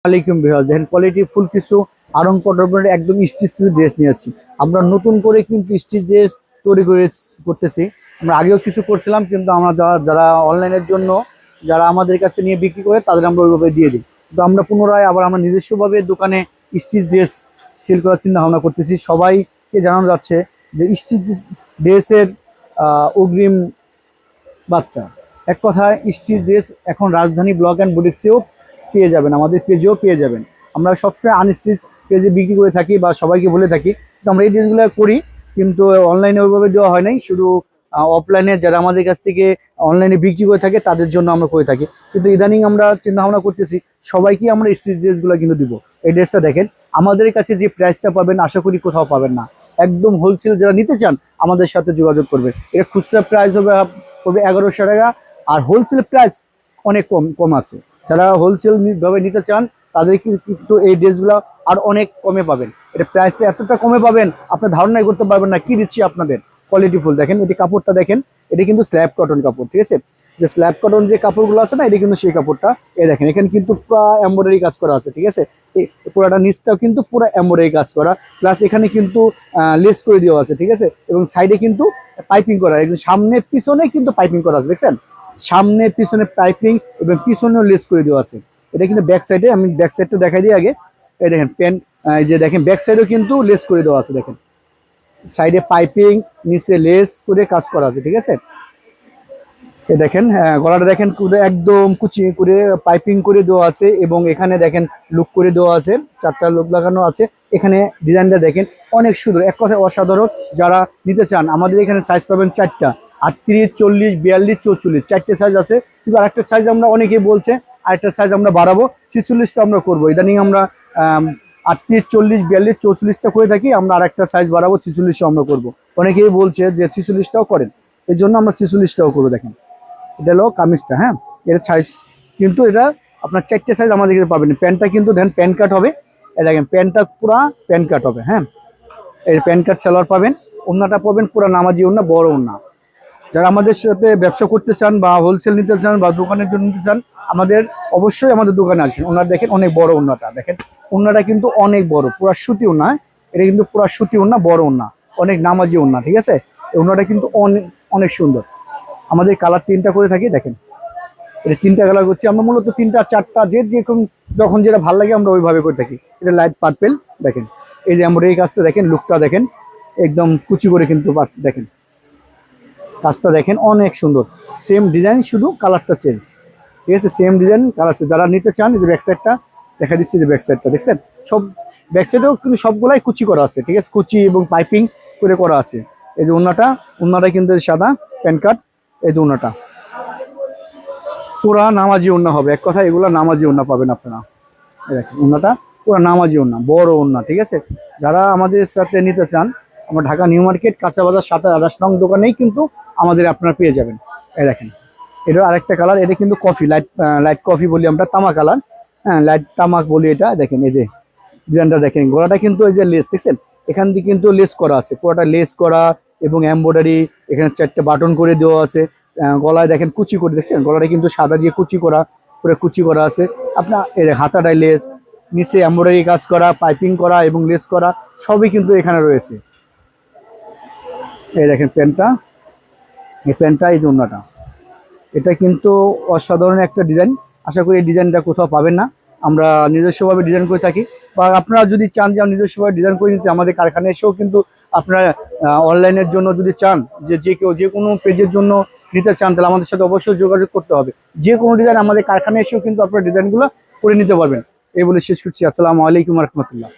আলাইকুম বিহার দেখেন quality full কিছু আরং কটনের একদম স্টিচ ড্রেস নিয়েছি। আমরা নতুন করে কিন্তু স্টিচ ড্রেস তৈরি করতেছি। আমরা আগেও কিছু করছিলাম, কিন্তু আমরা যারা অনলাইনের জন্য যারা আমাদের কাছে নিয়ে বিক্রি করে তাদের আমরা ওইভাবে দিয়ে দিই। কিন্তু আমরা পুনরায় আবার আমরা নিজস্বভাবে দোকানে স্টিচ ড্রেস সেল করার চিন্তা ভাবনা করতেছি। সবাইকে জানানো যাচ্ছে যে স্টিচ ড্রেসের অগ্রিম বার্তা, এক কথায় স্টিচ ড্রেস এখন রাজধানী ব্লগ অ্যান্ড বুটিক্সেও পেয়ে যাবেন, আমাদের পেজেও পেয়ে যাবেন। আমরা সবসময় আনস্টিচ পেজে বিক্রি করে থাকি বা সবাইকে বলে থাকি, তো আমরা এই ড্রেসগুলো করি, কিন্তু অনলাইনে ওইভাবে দেওয়া হয় নাই। শুধু অফলাইনে যারা আমাদের কাছ থেকে অনলাইনে বিক্রি করে থাকে তাদের জন্য আমরা করে থাকি। কিন্তু ইদানিং আমরা চিন্তা ভাবনা করতেছি সবাইকে আমরা স্টিচ ড্রেসগুলো কিন্তু দিব। এই ড্রেসটা দেখেন, আমাদের কাছে যে প্রাইসটা পাবেন আশা করি কোথাও পাবেন না। একদম হোলসেল যারা নিতে চান আমাদের সাথে যোগাযোগ করবেন। এটা খুচরা প্রাইস হবে 1100 টাকা, আর হোলসেল প্রাইস অনেক কম আছে। যারা হোলসেল ভাবে নিতে চান তাদের কিন্তু এই ড্রেসগুলো আর অনেক কমে পাবেন। এটা প্রাইসটা এতটা কমে পাবেন আপনার ধারণাই করতে পারবেন না কি দিচ্ছি আপনাদের। কোয়ালিটি ফুল দেখেন, এটি কাপড়টা দেখেন, এটা কিন্তু স্ল্যাব কটন কাপড়, ঠিক আছে? যে স্ল্যাব কটন যে কাপড়গুলো আছে না, এটা কিন্তু সেই কাপড়টা। এই দেখেন, এখানে কিন্তু পুরো এমব্রয়ডারি কাজ করা আছে, ঠিক আছে? এই পুরোটা নিচটাও কিন্তু পুরো এমব্রয়ডারি কাজ করা, প্লাস এখানে কিন্তু লেস করে দেওয়া আছে, ঠিক আছে? এবং সাইডে কিন্তু পাইপিং করা, একদম সামনে পিছনে কিন্তু পাইপিং করা আছে, দেখছেন? সামনে পিছনে পাইপিং এবং পিছনেও লেস করে দেওয়া আছে। এটা কিন্তু ব্যাক সাইডে, আমি ব্যাক সাইডটা দেখাই দিই আগে। এই দেখেন প্যান্ট, এই যে দেখেন ব্যাক সাইডেও কিন্তু লেস করে দেওয়া আছে, দেখেন সাইডে পাইপিং, নিচে লেস করে কাজ করা আছে, ঠিক আছে? এই দেখেন গলাটা দেখেন একদম কুচি করে পাইপিং করে দেওয়া আছে, এবং এখানে দেখেন লুক করে দেওয়া আছে, 4টা লুক লাগানো আছে। এখানে ডিজাইনটা দেখেন অনেক সুন্দর, এক কথায় অসাধারণ। যারা নিতে চান আমাদের এখানে সাইজ পাবেন 4টা, 38, 40, 42, 44, 4টে সাইজ আছে। কিন্তু আরেকটা সাইজ আমরা অনেকেই বলছে আরেকটা সাইজ আমরা বাড়াবো, 46টা আমরা করবো। ইদানিং আমরা 38, 40, 42, 44টা করে থাকি, আমরা আরেকটা সাইজ বাড়াবো, 46টা আমরা করবো। অনেকেই বলছে যে 46টাও করেন, এই জন্য আমরা 46টাও করবো। দেখেন এটা হলো কামিজটা, হ্যাঁ এটা সাইজ কিন্তু এটা আপনার 4টে সাইজ আমাদের এখানে পাবেন। প্যান্টটা কিন্তু দেন প্যান্ট কাট হবে, এই দেখেন প্যান্টটা পুরা প্যান্ট কাট হবে, হ্যাঁ এই প্যান্ট কাট সালোয়ার পাবেন। ওড়নাটা পাবেন পুরা নামাজি ওড়না, বড় ওড়না। যারা আমাদের সাথে ব্যবসা করতে চান বা হোলসেল নিতে চান বা দোকানের জন্য নিতে চান, আমাদের অবশ্যই আমাদের দোকানে আসবেন। ওনার দেখেন অনেক বড় ওড়নাটা, দেখেন ওড়নাটা কিন্তু অনেক বড়, পুরা সুতি ওড়না, এটা কিন্তু পুরা সুতি ওড়না, বড় ওড়না, অনেক নামাজি ওড়না, ঠিক আছে? এই ওড়নাটা কিন্তু অনেক অনেক সুন্দর। আমাদের কালার 3টা করে থাকি, দেখেন এটা 3টা কালার করছি আমরা, মূলত 3টা 4টা যেরকম যখন যেটা ভালো লাগে আমরা ওইভাবে করে থাকি। এটা লাইট পার্পেল, দেখেন এই যে আমরা এই কাজটা দেখেন, লুকটা দেখেন একদম কুচি করে, কিন্তু দেখেন কাজটা দেখেন অনেক সুন্দর। সেম ডিজাইন, শুধু কালারটা চেঞ্জ, ঠিক আছে? Same design colour. যারা নিতে চান যে ব্যাক সাইডটা দেখা দিচ্ছি, যে ব্যাক সাইডটা দেখছেন, সব ব্যাক সাইডেও কিন্তু সবগুলাই কুচি করা আছে, ঠিক আছে? কুচি এবং পাইপিং করে করা আছে। এই যে ওড়নাটা কিন্তু সাদা প্যান্ট কাট, এই যে ওড়নাটা পুরা নামাজি ওড়না হবে, এক কথা এগুলো নামাজি ওড়না পাবেন আপনারা। দেখেন ওড়নাটা পুরা নামাজি ওড়না, বড় ওড়না, ঠিক আছে? যারা আমাদের সাথে নিতে চান, আমরা ঢাকা নিউ মার্কেট কাঁচা বাজার 27 নং দোকানেই কিন্তু আমাদের আপনারা পেয়ে যাবেন। এই দেখেন এটা আরেকটা কালার, এটা কিন্তু কফি, লাইট কফি বলি আমরা, তামা কালার, হ্যাঁ লাইট তামাক বলি এটা। দেখেন এই যে ডিজাইনটা দেখেন, গলাটা কিন্তু এই যে লেস দেখছেন, এখান দিয়ে কিন্তু লেস করা আছে, পুরোটা লেস করা এবং এমব্রয়ডারি, এখানে 4টে বাটন করে দেওয়া আছে। গলায় দেখেন কুচি করে, দেখছেন গলাটা কিন্তু সাদা দিয়ে কুচি করা, পুরো কুচি করা আছে। আপনার এই হাতাটায় লেস, নিচে এমব্রয়ডারি কাজ করা, পাইপিং করা এবং লেস করা, সবই কিন্তু এখানে রয়েছে। এই দেখেন প্যান্টটা, এই প্যান্টটা, এই ওড়নাটা, এটা কিন্তু অসাধারণ একটা ডিজাইন। আশা করি এই ডিজাইনটা কোথাও পাবেন না, আমরা নিজস্বভাবে ডিজাইন করে থাকি। বা আপনারা যদি চান যে আমি নিজস্বভাবে ডিজাইন করে নিতে, আমাদের কারখানায় এসেও কিন্তু আপনারা অনলাইনের জন্য যদি চান যে কেউ যে কোনো পেজের জন্য নিতে চান, তাহলে আমাদের সাথে অবশ্যই যোগাযোগ করতে হবে। যে কোনো ডিজাইন আমাদের কারখানায় এসেও কিন্তু আপনারা ডিজাইনগুলো করে নিতে পারবেন। এই বলে শেষ করছি। আসসালামু আলাইকুম রহমতুল্লাহ।